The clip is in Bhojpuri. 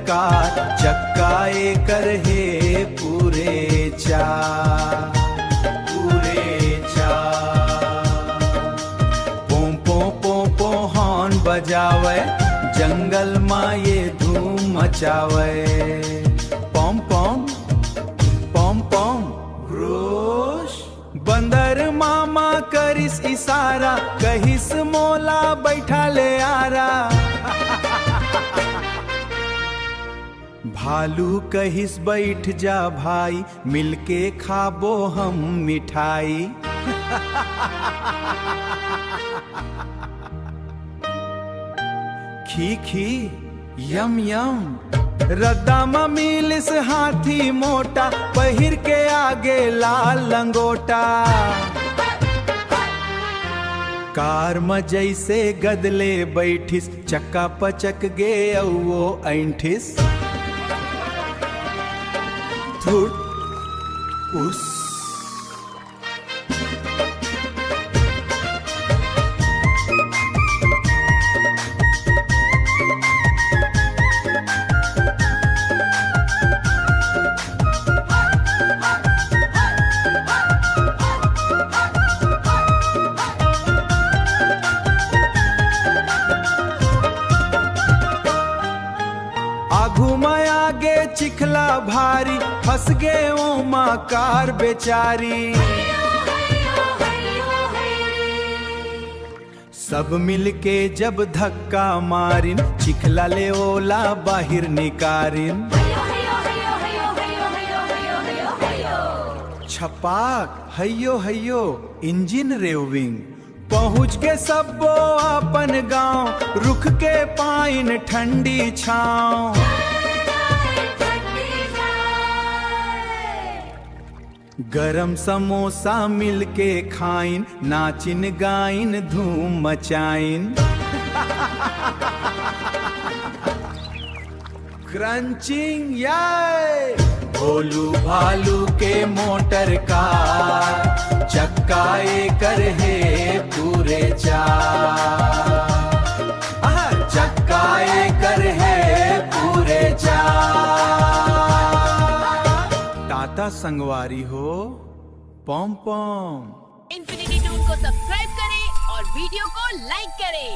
कार, चक्का एकर है पूरे चार, पूरे चार। पों पों पों पों हॉर्न बजावे, जंगल माँ ये धूम मचावे। पॉम पॉम पॉम पॉम रोश, बंदर मामा करिस इशारा, कहिस मोला बैठा ले आरा। भालू कहिस बैठ जा भाई, मिलके खाबो हम मिठाई। खी खी यम यम, रद्दा में मिलिस हाथी मोटा, पहिर के आगे लाल लंगोटा। कार में जैसे गदले बैठिस, चक्का पचक गे वो ऐंठिस। थुट उस, आघू में आगे चिखला भारी, फंस गे ओमा कार बेचारी। सब मिलके जब धक्का मारिन, चिखला ले ओला बाहिर निकारिन। छपाक हयो हयो इंजिन रेविंग, पहुँच के सबो अपन गांव, रुक के पाइन ठंडी छाँव। गरम समोसा मिलके खाइन, नाचिन गाइन धूम मचाइन। क्रंचिंग ये भोलू भालू के मोटर कार, चक्का एकर है पूरे चार। चक्का एकर है पूरे चार। टाटा संगवारी हो पॉम पॉम। इन्फिनिटी टून को सब्सक्राइब करें और वीडियो को लाइक करें।